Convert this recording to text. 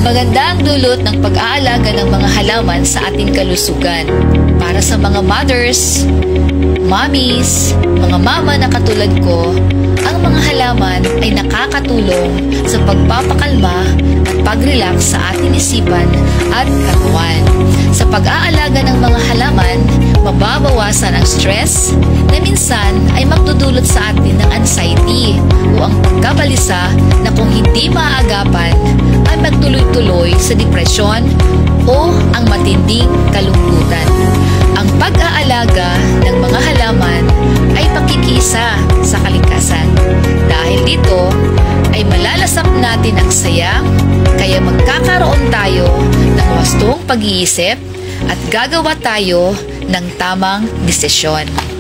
Maganda ang dulot ng pag-aalaga ng mga halaman sa ating kalusugan. Para sa mga mothers, mommies, mga mama na katulad ko, ang mga halaman ay nakakatulong sa pagpapakalma at pag-relax sa ating isipan at katawan. Sa pag-aalaga ng mga halaman, mababawasan ang stress na minsan ay magdudulot sa atin ng anxiety o ang pagkabalisa na kung hindi maagapan ay magtuloy-tuloy sa depresyon o ang matinding kalungkutan. Ang pag-aalaga ng mga halaman ay pakikisa sa kalikasan. Dahil dito ay malalasap natin ang saya, kaya magkakaroon tayo ng wastong pag-iisip at gagawa tayo ng tamang desisyon.